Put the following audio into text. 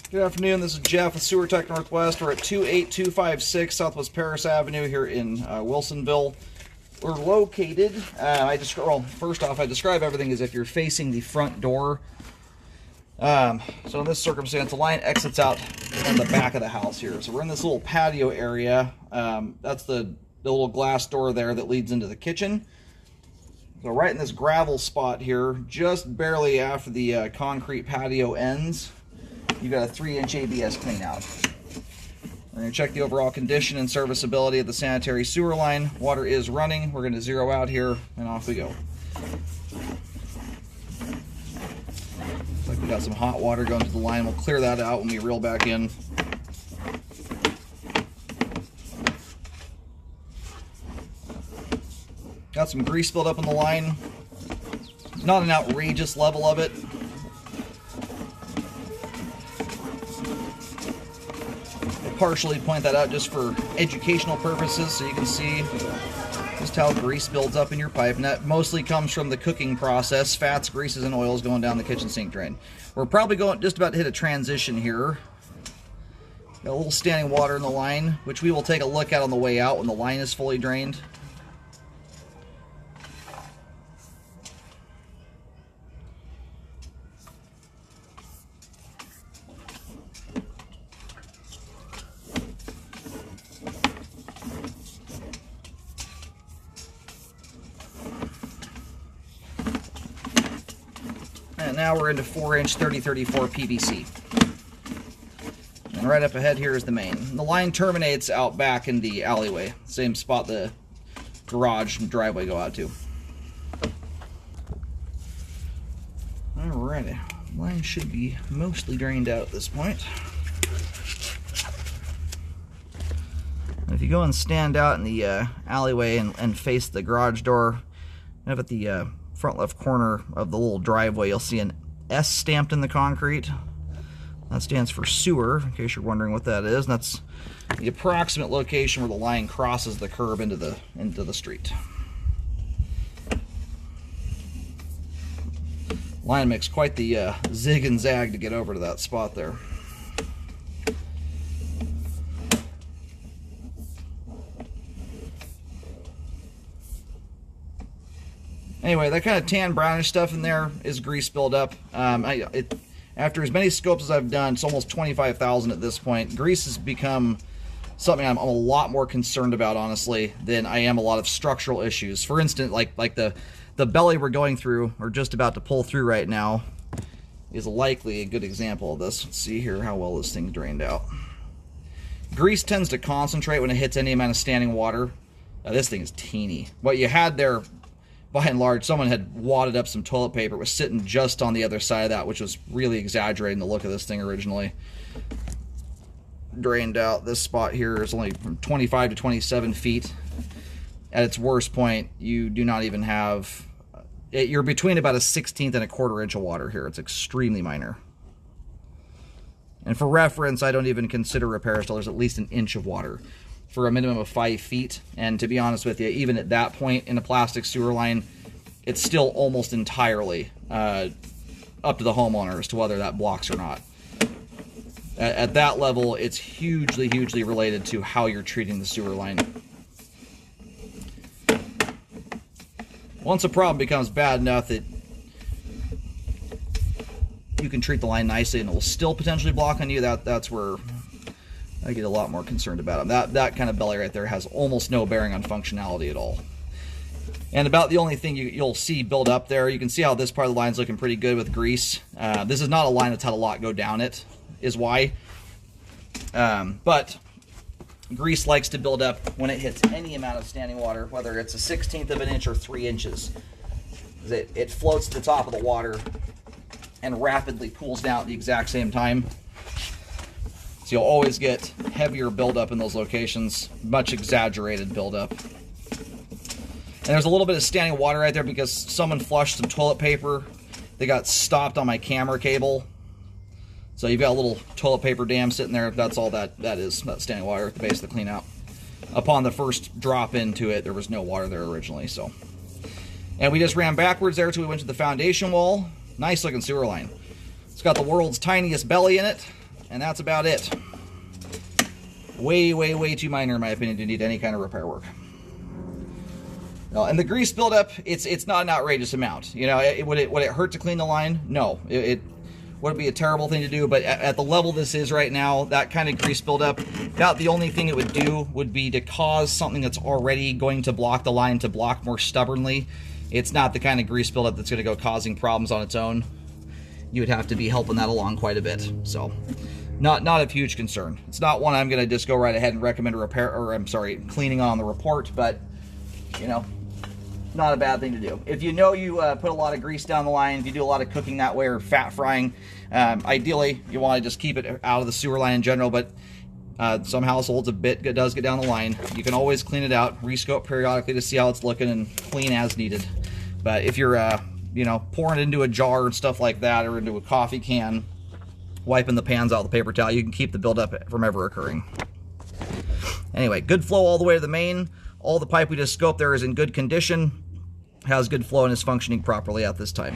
Good afternoon, this is Jeff with Sewer Tech Northwest. We're at 28256 Southwest Paris Avenue here in Wilsonville. We're located, first off, I describe everything as if you're facing the front door. So in this circumstance, the line exits out on the back of the house here. So we're in this little patio area. That's the little glass door there that leads into the kitchen. So right in this gravel spot here, just barely after the concrete patio ends, you got a 3-inch ABS clean out. We're going to check the overall condition and serviceability of the sanitary sewer line. Water is running. We're going to zero out here and off we go. Looks like we got some hot water going to the line. We'll clear that out when we reel back in. Got some grease built up on the line. Not an outrageous level of it. Partially point that out just for educational purposes so you can see just how grease builds up in your pipe, and that mostly comes from the cooking process, fats, greases, and oils going down the kitchen sink drain. We're probably just about to hit a transition here. Got a little standing water in the line, which we will take a look at on the way out when the line is fully drained. And now we're into 4-inch 3034 PVC. And right up ahead here is the main. The line terminates out back in the alleyway, same spot the garage and driveway go out to. Alrighty, line should be mostly drained out at this point. And if you go and stand out in the alleyway and face the garage door, up at the front left corner of the little driveway, you'll see an S stamped in the concrete. That stands for sewer, in case you're wondering what that is. And that's the approximate location where the line crosses the curb into the street. Line makes quite the zig and zag to get over to that spot there. Anyway, that kind of tan brownish stuff in there is grease buildup. After as many scopes as I've done, it's almost 25,000 at this point. Grease has become something I'm a lot more concerned about, honestly, than I am a lot of structural issues. For instance, like the belly we're going through, or just about to pull through right now, is likely a good example of this. Let's see here how well this thing's drained out. Grease tends to concentrate when it hits any amount of standing water. This thing is teeny. What you had there, by and large, someone had wadded up some toilet paper. It was sitting just on the other side of that, which was really exaggerating the look of this thing originally. Drained out. This spot here is only from 25 to 27 feet. At its worst point, you do not even have... You're between about a 1/16 and a 1/4 inch of water here. It's extremely minor. And for reference, I don't even consider repairs till there's at least 1 inch of water for a minimum of 5 feet. And to be honest with you, even at that point in a plastic sewer line, it's still almost entirely up to the homeowner as to whether that blocks or not. At that level, it's hugely, hugely related to how you're treating the sewer line. Once a problem becomes bad enough that you can treat the line nicely and it will still potentially block on you, that's where I get a lot more concerned about them. That kind of belly right there has almost no bearing on functionality at all. And about the only thing you'll see build up there, you can see how this part of the line's looking pretty good with grease. This is not a line that's had a lot go down it, is why. But grease likes to build up when it hits any amount of standing water, whether it's a 1/16 of an inch or 3 inches. It floats to the top of the water and rapidly pools down at the exact same time. So you'll always get heavier buildup in those locations, much exaggerated buildup. And there's a little bit of standing water right there because someone flushed some toilet paper. They got stopped on my camera cable. So you've got a little toilet paper dam sitting there. That's all that is, that standing water at the base of the cleanout. Upon the first drop into it, there was no water there originally. So, and we just ran backwards there till we went to the foundation wall. Nice looking sewer line. It's got the world's tiniest belly in it. and that's about it. Way, way, way too minor, in my opinion, to need any kind of repair work. And the grease buildup, it's not an outrageous amount. You know, would it hurt to clean the line? No. It wouldn't be a terrible thing to do, but at the level this is right now, that kind of grease buildup, about the only thing it would do would be to cause something that's already going to block the line to block more stubbornly. It's not the kind of grease buildup that's going to go causing problems on its own. You would have to be helping that along quite a bit. So, not a huge concern. It's not one I'm going to just go right ahead and recommend a repair, or I'm sorry, cleaning on the report, but, you know, not a bad thing to do. If you know you put a lot of grease down the line, if you do a lot of cooking that way or fat frying, ideally you want to just keep it out of the sewer line in general, but some households it does get down the line. You can always clean it out, rescope periodically to see how it's looking, and clean as needed. But if you're you know, pouring it into a jar and stuff like that, or into a coffee can, wiping the pans out with a paper towel, you can keep the buildup from ever occurring. Anyway, good flow all the way to the main. All the pipe we just scoped there is in good condition, has good flow, and is functioning properly at this time.